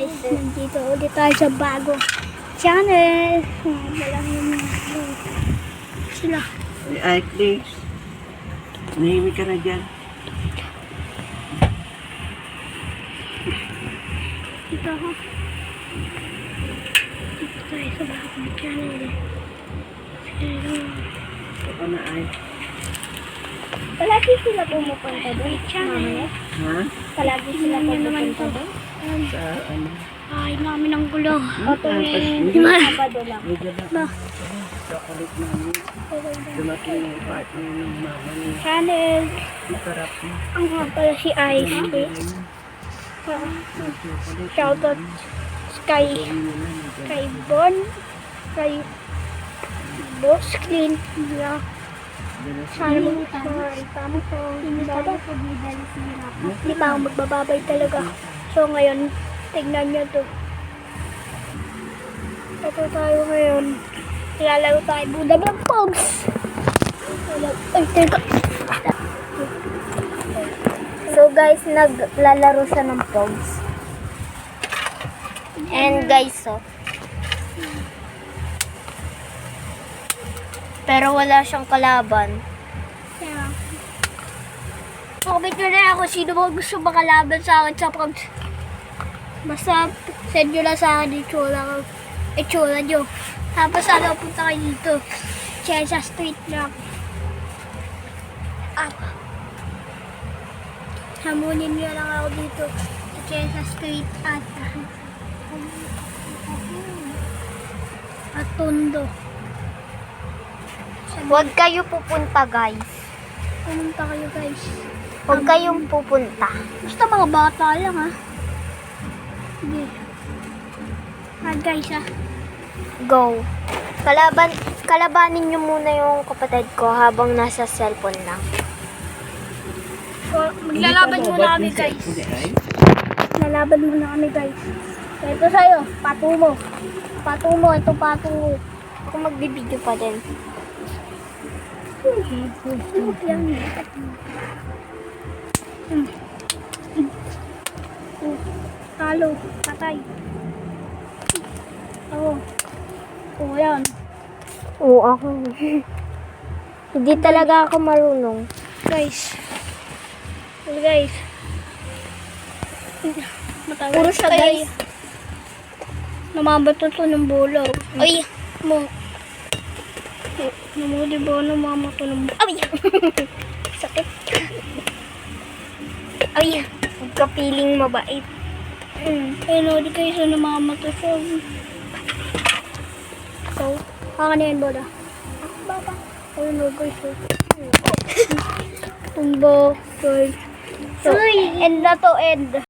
guys, nandito ulit tayo sa bago channel. Walang yung sila. Ay, please. Nahimik ka na dyan. Dito ako. Dito tayo sa bago channel. Ako na ay. Palagi sila pumupunta doon. Channel. Ha? Palagi sila pumupunta doon. Sa ano? Ay, namin ang gulo. Hindi Sabado lang. Medyo na. Ba? Chocolate namin. Dumating yung partner ng mama niya. Channel. Masarap na. Ang nga pala si Ice. Shoutout kay Bon, kay Boss Clean. Yeah. Sana mag-try. Tama ko. Hindi pa ako magbababay talaga. So ngayon, tignan nyo to. Ito tayo ngayon. Ilalaro tayo. Buda ng Pogs. Ay, teka. So guys, naglalaro siya ng Pogs. And guys, pero wala siyang kalaban. Yeah. Comment nyo na ako sino mo gusto makalaban sa akin sa Pogs. Basta send nyo lang sa akin itsura nyo. Tapos ano, punta kayo dito. Chesa Street lang. Up. Hamunin nyo lang ako dito. Sa Chesa Street at Tondo. Huwag kayo pupunta guys. Pumunta kayo guys. Huwag kayong pupunta. Basta mga bata lang ha. Sige. Guys ha. Go. Kalabanin nyo muna yung kapatid ko habang nasa cellphone lang. So, maglalaban muna kami guys. Hindi ay. Lalaban muna kami guys. Ito sa'yo, pato mo. Pato mo, ito pato mo. Ako magbibideo pa din. Yan. Talo, patay. Oo. Oo, yan. Oo, ako. Hindi talaga ako marunong. Guys. Guys. Matagal. Puro siya, guys. Namabato to ng bolo. Ay! Mo. Namuli ba namamato ng bolo? Ay! Sakit. Ay! Huwag ka feeling mabait. Ayun, di kayo sa namamato siya. So, haka na yan, bola. Baba. Ayun, guys. Tumbo, guys. So, end na to, end.